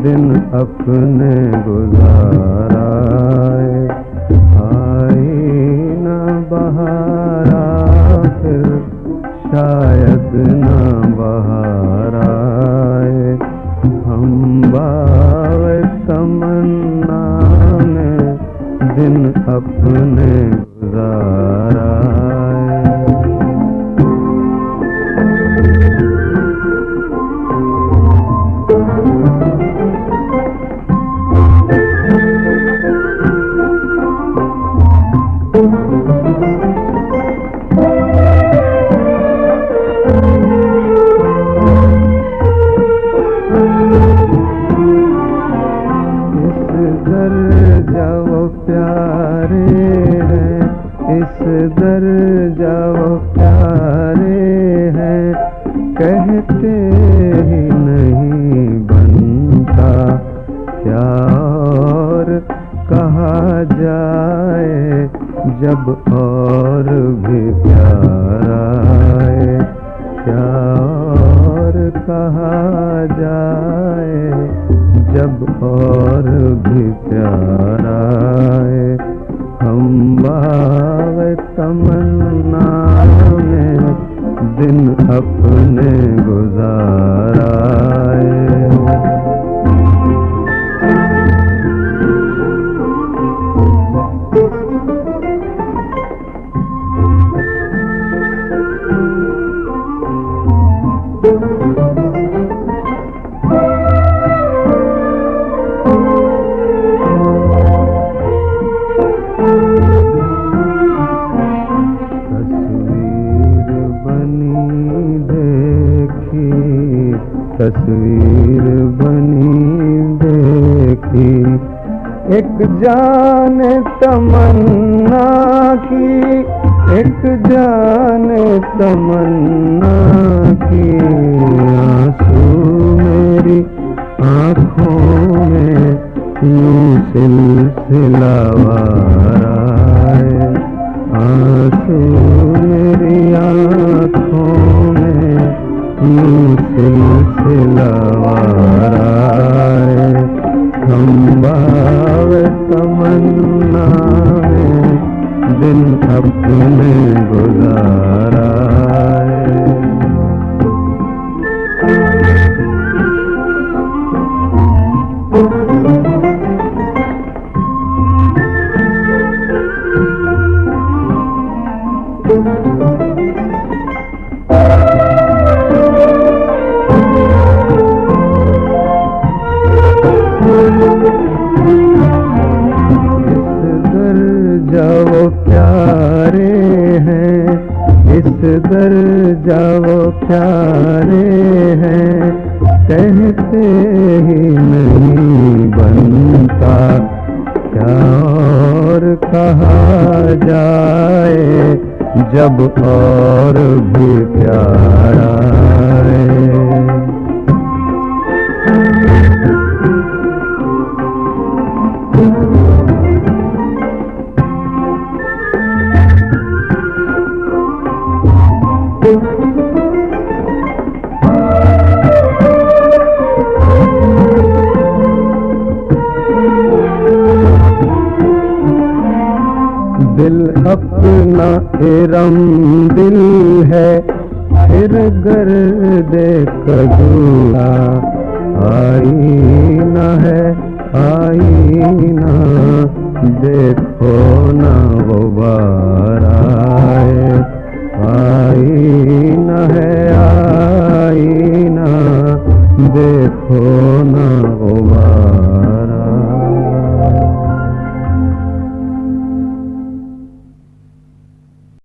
दिन अपने गुजाराए। आई न बहारा फिर शायद न बहार आए। हम बावे तमन्ना में दिन अपने गुजाराए। इस दर्जा वो प्यारे हैं, कहते ही नहीं बनता क्या और कहा जाए। जब और भी प्यार आए, क्या और कहा जाए। जब और भी प्यार आए। हम बावे तमन्ना में दिन अपने गुजाराए। तस्वीर बनी देखी एक जान तमन्ना की, एक जान तमन्ना की। आंसू मेरी आँखों में यूं सिलसिलावार आए। आंसू मेरी आँखों में यूं सिलसिलावार आए। हम बावे तमन्ना में दिन अपने गुजाराए। वो प्यारे हैं, इस दर्जा वो प्यारे हैं, कहते ही नहीं बनता क्या और कहा जाए। जब और भी प्यार आए। दिल अपना इरम दिल है, फिर गर्दे कजूरा। आईना है आईना, देखो ना वो बार आए।